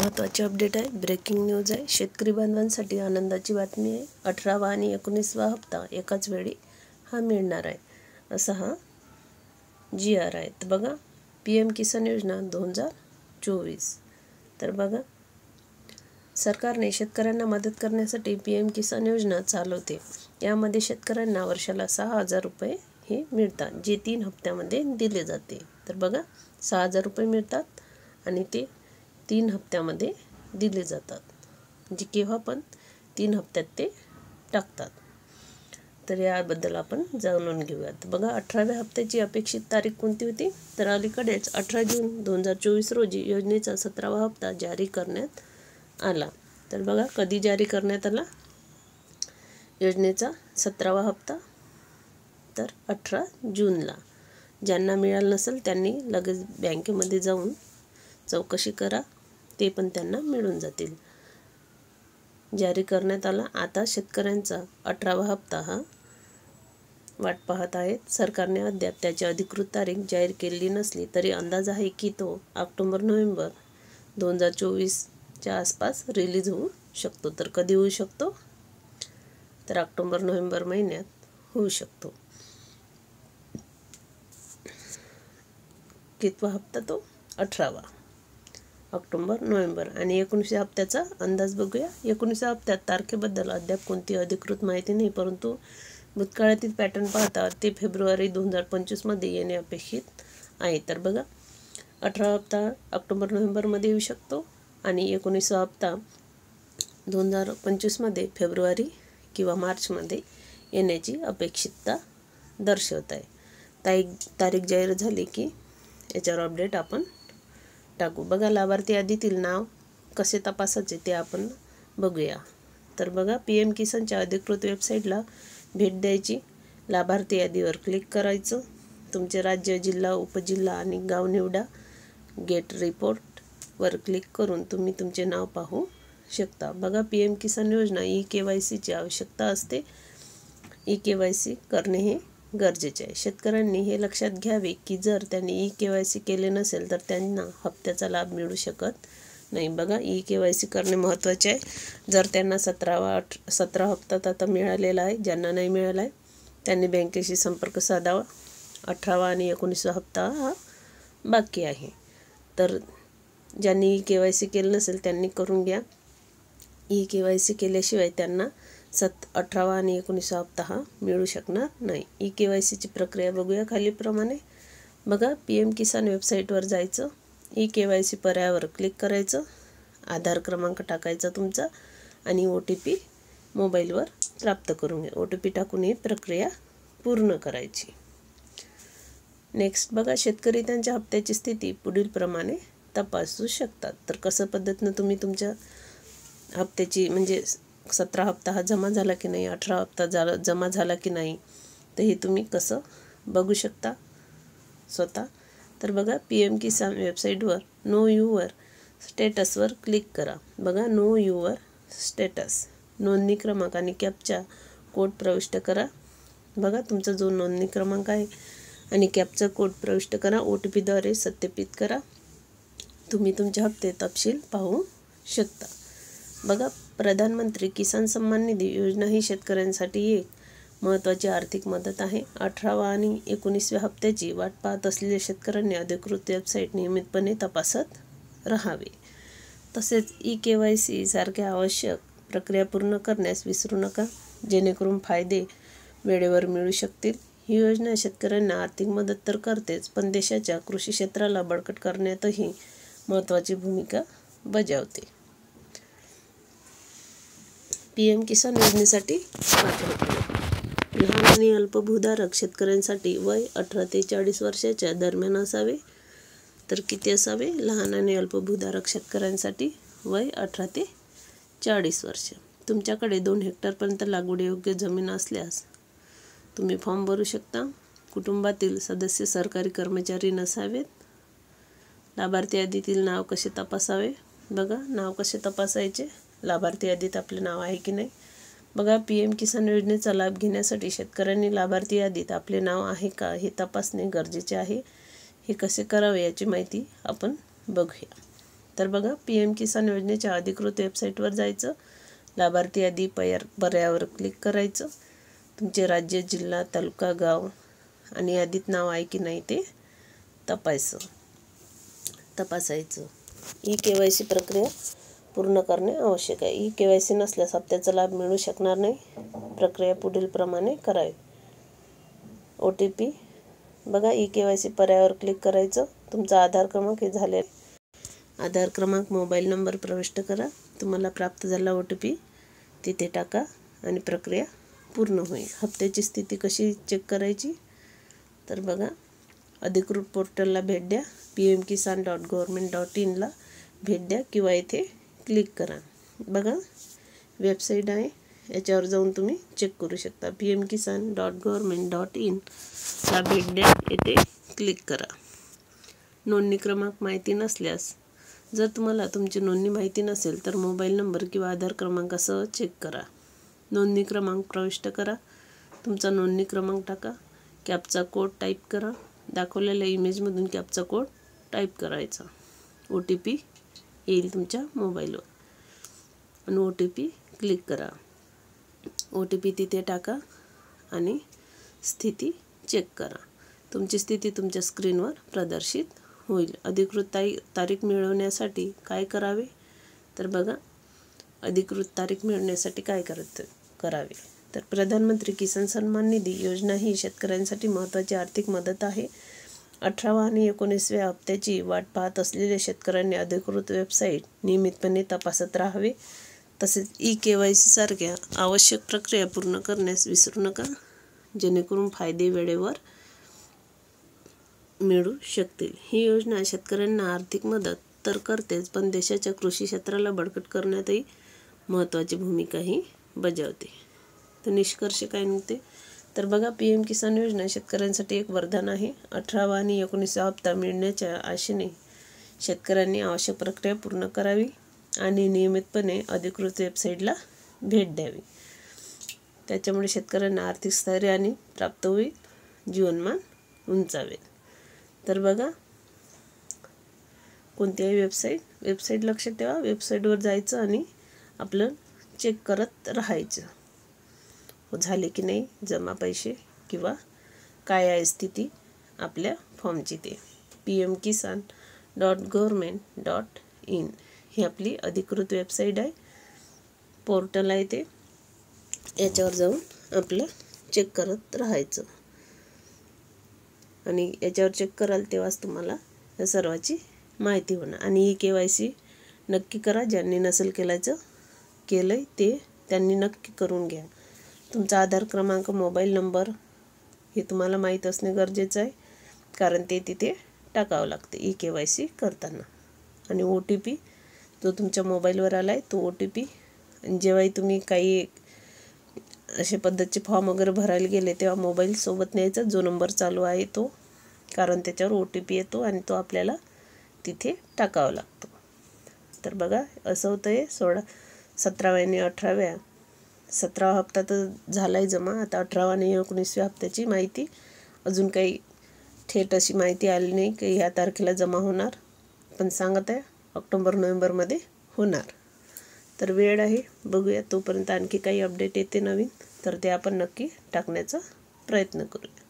महत्त्वाची अपडेट आहे, breaking news आहे। शेतकरी बांधवांसाठी आनंदाची बातमी आहे। 18वा आणि 19वा हप्ता एकाच वेळी हा मिळणार आहे, असा हा GR आहे। तर बघा, PM किसान योजना 2024। तर बघा, सरकारने शेतकऱ्यांना मदत करण्यासाठी PM किसान योजना चालवते। यामध्ये शेतकऱ्यांना वर्षाला 6,000 रुपये हे मिळतात, जे 3 हप्त्यामध्ये दिले जाते। तर बघा, 6,000 रुपये मिळतात आणि ते 3 हप्त्यामध्ये दिले जातात, म्हणजे केव्हा पण 3 हप्त्यात ते टाकतात। तर याबद्दल आपण जाणून घेऊयात। बघा, 18व्या हप्त्याची अपेक्षित तारीख कोणती होती? तर अलीकडेच 18 जून 2024 रोजी योजनेचा 17वा हप्ता जारी करण्यात आला। तर बघा, कधी जारी करण्यात आला योजनेचा 17वा हप्ता? तर 18 जूनला। ज्यांना मिळालं नसेल त्यांनी लगेच बँकेमध्ये जाऊन चौकशी करा, ते पण त्यांना मिळून जातील। जारी करण्यात आला। आता शेतकऱ्यांचा 18वा हप्ता हा वाट पाहत आहेत। सरकारने अद्याप त्याची अधिकृत तारीख जाहीर केलेली नसली तरी अंदाज आहे की तो ऑक्टोबर-नोव्हेंबर 2024च्या आसपास रिलीज होऊ शकतो। तर कधी होऊ शकतो? तर ऑक्टोबर-नोव्हेंबर महिन्यात होऊ शकतो। कितवा हप्ता तो? 18वा। ऑक्टोबर-नोव्हेंबर। आणि 19व्या हप्त्याचा अंदाज बघूया। 19व्या हप्त्यात तारखेबद्दल अद्याप कोणती अधिकृत माहिती नाही, परंतु भूतकाळातील पॅटर्न पाहता ते फेब्रुवारी 2025 मध्ये येणे अपेक्षित आहे। तर बघा, 18वा हप्ता ऑक्टोबर-नोव्हेंबरमध्ये येऊ शकतो आणि 19वा हप्ता 2025 मध्ये फेब्रुवारी किंवा मार्चमध्ये येण्याची अपेक्षितता दर्शवत आहे। तारीख जाहीर झाली की याच्यावर अपडेट आपण टाकू। बघा, लाभार्थी यादीतील नाव कसे तपासायचे ते आपण बघूया। तर बघा, PM किसानच्या अधिकृत वेबसाईटला भेट द्यायची, लाभार्थी यादीवर क्लिक करायचं, तुमचे राज्य, जिल्हा, उपजिल्हा आणि गाव निवडा, गेट रिपोर्टवर क्लिक करून तुम्ही तुमचे नाव पाहू शकता। बघा, PM किसान योजना eKYCची आवश्यकता असते। eKYC करणे हे गरजेचे आहे। शेतकऱ्यांनी हे लक्षात घ्यावे की जर त्यांनी eKYC केले नसेल तर त्यांना हप्त्याचा लाभ मिळू शकत नाही। बघा, eKYC करणे महत्त्वाचे आहे। जर त्यांना 17 हप्ता आता मिळालेला आहे, ज्यांना नाही मिळाला आहे त्यांनी बँकेशी संपर्क साधावा। 18वा आणि 19वा हप्ता हा बाकी आहे। तर ज्यांनी eKYC केलं नसेल त्यांनी करून घ्या। eKYC केल्याशिवाय त्यांना 18वा आणि 19वा हप्ता हा मिळू शकणार नाही। eKYCची प्रक्रिया बघूया खालीलप्रमाणे। बघा, PM किसान वेबसाईटवर जायचं, eKYC पर्यायावर क्लिक करायचं, आधार क्रमांक टाकायचा तुमचा आणि OTP मोबाईलवर प्राप्त करून घ्या। OTP टाकून ही प्रक्रिया पूर्ण करायची। नेक्स्ट बघा, शेतकरी त्यांच्या हप्त्याची स्थिती पुढील प्रमाणे तपासू शकतात। तर कसं पद्धतीनं तुम्ही तुमच्या हप्त्याची, म्हणजे 17 हप्ता हा जमा झाला की नाही, 18 हप्ता जमा झाला की नाही, तर हे तुम्ही कसं बघू शकता स्वतः। तर बघा, PM किसान वेबसाईटवर नो युअर स्टेटसवर क्लिक करा। बघा, नो युअर स्टेटस, नोंदणी क्रमांक आणि कॅप्चा कोड प्रविष्ट करा। बघा, तुमचा जो नोंदणी क्रमांक आहे आणि कॅप्चा कोड प्रविष्ट करा। OTPद्वारे सत्यापित करा। तुम्ही तुमचे हप्ते तपशील पाहू शकता। बघा, प्रधानमंत्री किसान सन्मान निधी योजना ही शेतकऱ्यांसाठी एक महत्त्वाची आर्थिक मदत आहे। 18वा आणि 19व्या हप्त्याची वाट पाहत असलेल्या शेतकऱ्यांनी अधिकृत वेबसाईट नियमितपणे तपासत राहावे। तसेच eKYC सारख्या आवश्यक प्रक्रिया पूर्ण करण्यास विसरू नका, जेणेकरून फायदे वेळेवर मिळू शकतील। ही योजना शेतकऱ्यांना आर्थिक मदत तर करतेच, पण देशाच्या कृषी क्षेत्राला बळकट करण्यातही महत्त्वाची भूमिका बजावते। PM किसान योजनेसाठी पात्रता। लहान आणि अल्पभूधारक शेतकऱ्यांसाठी वय 18 ते 40 वर्षाच्या दरम्यान असावे। तर किती असावे? लहान आणि अल्पभूधारक शेतकऱ्यांसाठी वय 18 ते 40 वर्ष। तुमच्याकडे 2 हेक्टरपर्यंत लागवडीयोग्य जमीन असल्यास तुम्ही फॉर्म भरू शकता। कुटुंबातील सदस्य सरकारी कर्मचारी नसावेत। लाभार्थी यादीतील नाव कसे तपासावे? बघा, नाव कसे तपासायचे? लाभार्थी यादीत आपले नाव आहे की नाही? बघा, PM किसान योजनेचा लाभ घेण्यासाठी शेतकऱ्यांनी लाभार्थी यादीत आपले नाव आहे का हे तपासणे गरजेचे आहे। हे कसे करावे याची माहिती आपण बघूया। तर बघा, PM किसान योजनेच्या अधिकृत वेबसाईटवर जायचं, लाभार्थी यादी पर्यायावर क्लिक करायचं, तुमचे राज्य, जिल्हा, तालुका, गाव आणि यादीत नाव आहे की नाही ते तपासायचं. KYC प्रक्रिया पूर्ण करणे आवश्यक आहे. KYC नसल्यास हप्त्याचा लाभ मिळू शकणार नाही. प्रक्रिया पुढील प्रमाणे करावी. OTP बघा, KYC पर्यायावर क्लिक करायचं, तुमचा आधार क्रमांक हे झाले, आधार क्रमांक, मोबाईल नंबर प्रविष्ट करा, तुम्हाला प्राप्त झाला OTP तिथे टाका आणि प्रक्रिया पूर्ण होईल. हप्त्याची स्थिती कशी चेक करायची, तर बघा, अधिकृत पोर्टलला भेट द्या, pmkisan.government.in ला भेट द्या किंवा इथे क्लिक करा. बघा, वेबसाईट आहे, याच्यावर जाऊन तुम्ही चेक करू शकता. pmkisan.government.in ला भेट द्या, येथे क्लिक करा. नोंदणी क्रमांक माहिती नसल्यास, जर तुम्हाला तुमची नोंदणी माहिती नसेल तर मोबाईल नंबर किंवा आधार क्रमांकासह चेक करा. नोंदणी क्रमांक प्रविष्ट करा, तुमचा नोंदणी क्रमांक टाका, कॅप्चा कोड टाईप करा, दाखवलेल्या इमेजमधून कॅप्चा कोड टाईप करायचा. OTP येईल तुमच्या मोबाईलवर आणि OTP क्लिक करा. OTP तिथे टाका आणि स्थिती चेक करा. तुमची स्थिती तुमच्या स्क्रीनवर प्रदर्शित होईल. अधिकृत तारीख मिळवण्यासाठी काय करावे, तर बघा, अधिकृत तारीख मिळवण्यासाठी काय करावे, तर प्रधानमंत्री किसान सन्मान निधी योजना ही शेतकऱ्यांसाठी महत्त्वाची आर्थिक मदत आहे. 18व्या आणि 19व्या हप्त्याची वाट पाहत असलेल्या शेतकऱ्यांनी अधिकृत वेबसाईट नियमितपणे तपासत राहावे. तसेच KYC सारख्या आवश्यक प्रक्रिया पूर्ण करण्यास विसरू नका, जेणेकरून फायदे वेळेवर मिळू शकतील. ही योजना शेतकऱ्यांना आर्थिक मदत तर करतेच, पण देशाच्या कृषी क्षेत्राला बळकट करण्यातही महत्त्वाची भूमिकाही बजावते. तर निष्कर्ष काय निघते, तर बघा, PM किसान योजना शेतकऱ्यांसाठी एक वरदान आहे. 18वा आणि 19वा हप्ता मिळण्याच्या आशेने शेतकऱ्यांनी आवश्यक प्रक्रिया पूर्ण करावी आणि नियमितपणे अधिकृत वेबसाईटला भेट द्यावी. त्याच्यामुळे शेतकऱ्यांना आर्थिक स्थैर्य आणि प्राप्त होईल, जीवनमान उंचावेल. तर बघा, कोणत्याही वेबसाईट लक्षात ठेवा, वेबसाईटवर जायचं आणि आपलं चेक करत राहायचं, झाले की नाही जमा पैसे किंवा काय आहे स्थिती आपल्या फॉर्मची. ते pmkisan.government.in ही आपली अधिकृत वेबसाईट आहे, पोर्टल आहे ते, याच्यावर जाऊन आपलं चेक करत राहायचं आणि याच्यावर चेक कराल तेव्हाच तुम्हाला या सर्वाची माहिती होणार. आणि KYC नक्की करा, ज्यांनी नसेल केलंय ते त्यांनी नक्की करून घ्या. तुमचा आधार क्रमांक, मोबाईल नंबर हे तुम्हाला माहीत असणे गरजेचं आहे, कारण ते तिथे टाकावं लागते KYC करताना. आणि OTP जो तुमच्या मोबाईलवर आला आहे तो OTP, जेव्हाही तुम्ही काही अशा पद्धतीचे फॉर्म वगैरे भरायला गेले तेव्हा मोबाईल सोबत न्यायचा, जो नंबर चालू आहे तो, कारण त्याच्यावर OTP येतो आणि तो आपल्याला तिथे टाकावा लागतो. तर बघा, असं होतं आहे. 17व्या आणि 17वा हप्ता तर झाला आहे जमा. आता 18वा आणि 19व्या हप्त्याची माहिती अजून काही थेट अशी माहिती आली नाही की ह्या तारखेला जमा होणार, पण सांगत आहे ऑक्टोबर-नोव्हेंबरमध्ये होणार. तर वेळ आहे, बघूया. तोपर्यंत आणखी काही अपडेट येते नवीन तर ते आपण नक्की टाकण्याचा प्रयत्न करूया.